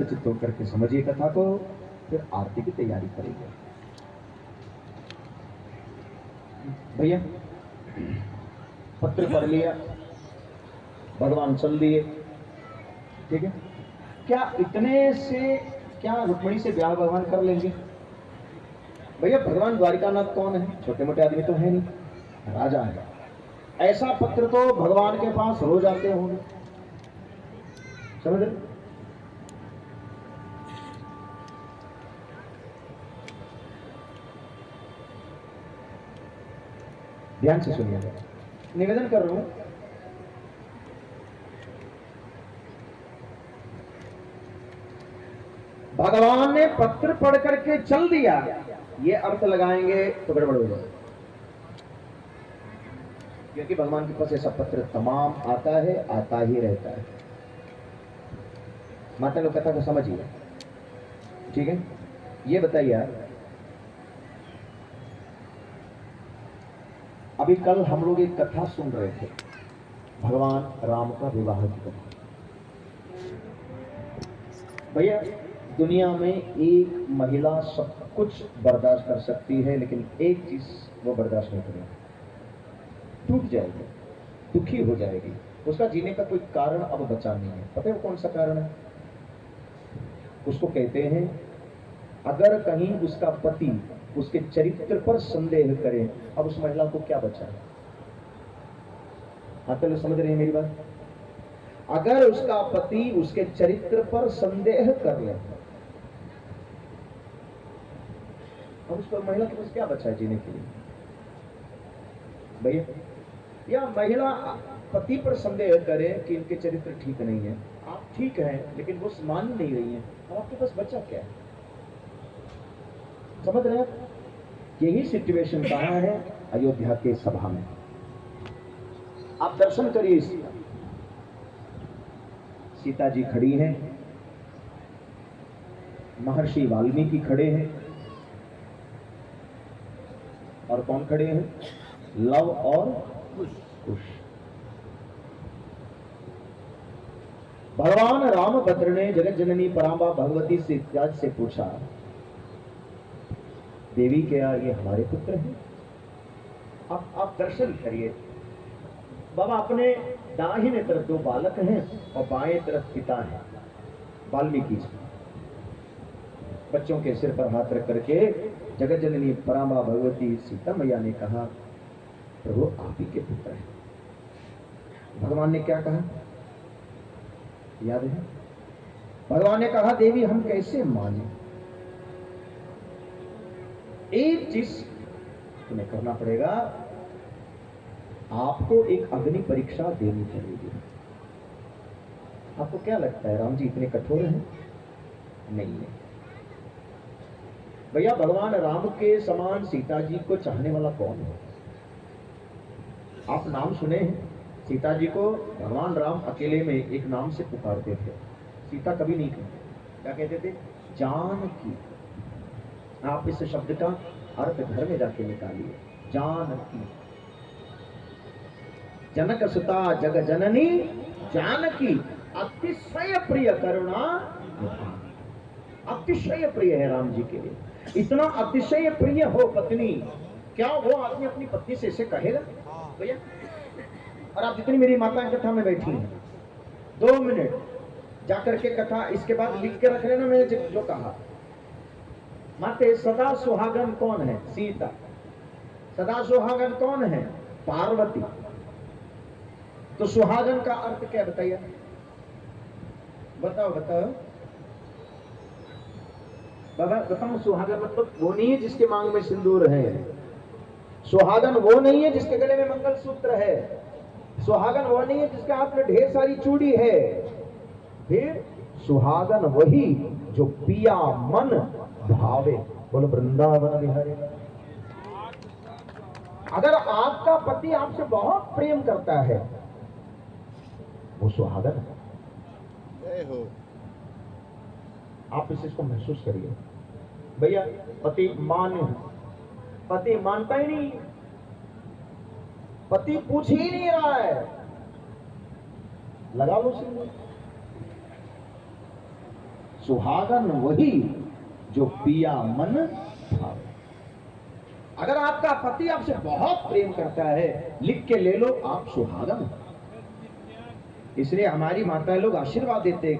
चित्त होकर के समझिए कथा को, फिर आरती की तैयारी करेंगे। भैया पत्र पढ़ लिया, भगवान चल दिए, ठीक है। क्या इतने से क्या रुक्मिणी से ब्याह भगवान कर लेंगे? भैया भगवान द्वारिकानाथ कौन है? छोटे मोटे आदमी तो है नहीं, राजा है। ऐसा पत्र तो भगवान के पास रोज आते होंगे, समझ रहे? ध्यान से सुनिएगा, निवेदन कर रहा हूं। भगवान ने पत्र पढ़ करके चल दिया, ये अर्थ लगाएंगे तो गड़बड़ हो जाए, क्योंकि भगवान के पास ऐसा पत्र तमाम आता है, आता ही रहता है। माता लोग कथा को समझिए, ठीक है। ये बताइए, अभी कल हम लोग एक कथा सुन रहे थे, भगवान राम का विवाह की कथा। भैया दुनिया में एक महिला सब कुछ बर्दाश्त कर सकती है, लेकिन एक चीज वो बर्दाश्त नहीं करेगी, टूट जाएगी, दुखी हो जाएगी, उसका जीने का कोई कारण अब बचा नहीं है। पता है वो कौन सा कारण है? उसको कहते हैं, अगर कहीं उसका पति उसके चरित्र पर संदेह करे, अब उस महिला को क्या बचा है? आप तो समझ रहे हैं मेरी बात? अगर उसका पति उसके चरित्र पर संदेह कर ले, अब उसको महिला के पास क्या बचा है जीने के लिए? भैया या महिला पति पर संदेह करे कि इनके चरित्र ठीक नहीं है, आप ठीक हैं लेकिन वो मान नहीं रही हैं, अब आपके पास बचा क्या है? समझ रहे हैं? यही सिचुएशन कहां है? अयोध्या के सभा में। आप दर्शन करिए, सीता जी खड़ी हैं, महर्षि वाल्मीकि खड़े हैं, और कौन खड़े हैं? लव और कुश। भगवान रामभद्र ने जगत जननी परांबा भगवती से पूछा, देवी क्या ये हमारे पुत्र हैं? आप दर्शन करिए। बाबा अपने दाहिने तरफ दो बालक हैं और बाएं तरफ पिता हैं, वाल्मीकि जी। बच्चों के सिर पर हाथ रख करके जगत जननी परांबा भगवती सीता मैया ने कहा, प्रभु आप ही के पुत्र हैं। भगवान ने क्या कहा याद है? भगवान ने कहा, देवी हम कैसे माने? एक चीज तुम्हें करना पड़ेगा, आपको एक अग्नि परीक्षा देनी पड़ेगी। आपको क्या लगता है राम जी इतने कठोर हैं? नहीं है भैया। भगवान राम के समान सीता जी को चाहने वाला कौन है? आप नाम सुने हैं? सीता जी को भगवान राम अकेले में एक नाम से पुकारते थे, सीता कभी नहीं कहते। क्या कहते थे? जानकी। आप इस शब्द का अर्थ घर में जाके निकालिए, जानकी। जनक सुता जग जननी जानकी अतिशय प्रिय करुणा निधान। अतिशय प्रिय है राम जी के लिए। इतना अतिशय प्रिय हो पत्नी, क्या वो आदमी अपनी पत्नी से इसे कहेगा भैया? और आप जितनी मेरी माताएं कथा में बैठी हैं, 2 मिनट जाकर के कथा इसके बाद लिख के रख लेना मैंने जो कहा। माते सदा सुहागन कौन है? सीता। सदा सुहागन कौन है? पार्वती। तो सुहागन का अर्थ क्या बताइए? बताओ बताओ बाबा, बताओ। सुहागन मतलब वो नहीं है जिसके मांग में सिंदूर है। सुहागन वो नहीं है जिसके गले में मंगलसूत्र है। सुहागन वो नहीं है जिसके हाथ में ढेर सारी चूड़ी है। फिर सुहागन वही जो पिया मन भावे। बोलो वृंदावन बिहारी। अगर आपका पति आपसे बहुत प्रेम करता है, वो सुहागन है। आप इस चीज को महसूस करिए भैया। पति मानता ही नहीं, पति पूछ ही नहीं रहा है, लगा लो सिंदूर। सुहागन वही जो पिया मन भावे। अगर आपका पति आपसे बहुत प्रेम करता है, लिख के ले लो, आप सुहागन। इसलिए हमारी माताएं लोग आशीर्वाद देते